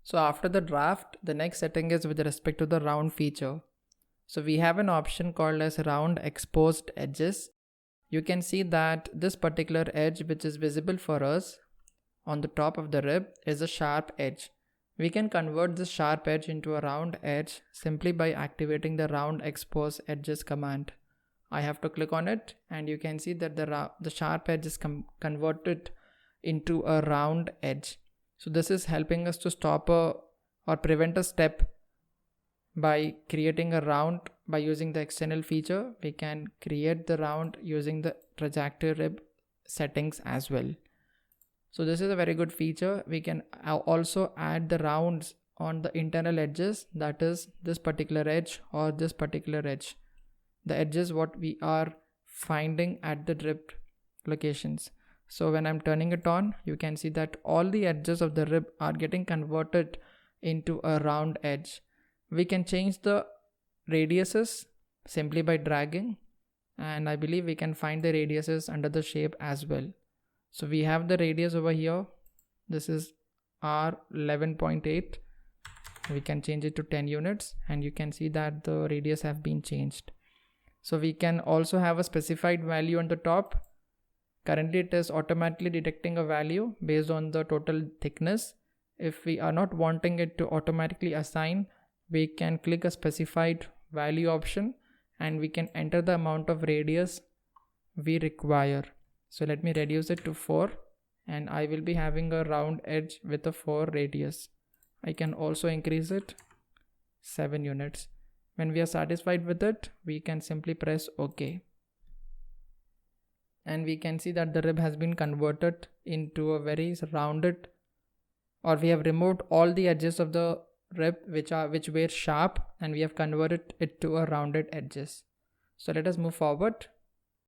So after the draft, the next setting is with respect to the round feature. So we have an option called as round exposed edges. You can see that this particular edge which is visible for us on the top of the rib is a sharp edge. We can convert this sharp edge into a round edge simply by activating the round expose edges command. I have to click on it and you can see that the sharp edge is converted into a round edge. So this is helping us to stop or prevent a step by creating a round. By using the external feature, we can create the round using the trajectory rib settings as well. So this is a very good feature. We can also add the rounds on the internal edges, that is this particular edge or this particular edge. The edges what we are finding at the rib locations. So when I'm turning it on, you can see that all the edges of the rib are getting converted into a round edge. We can change the radiuses simply by dragging, and I believe we can find the radiuses under the shape as well. So we have the radius over here. This is R11.8. We can change it to 10 units and you can see that the radius have been changed. So we can also have a specified value on the top. Currently it is automatically detecting a value based on the total thickness. If we are not wanting it to automatically assign, we can click a specified value option and we can enter the amount of radius we require. So let me reduce it to 4 and I will be having a round edge with a 4 radius. I can also increase it 7 units. When we are satisfied with it, we can simply press OK. And we can see that the rib has been converted into a very rounded, or we have removed all the edges of the rib which were sharp and we have converted it to a rounded edges. So let us move forward.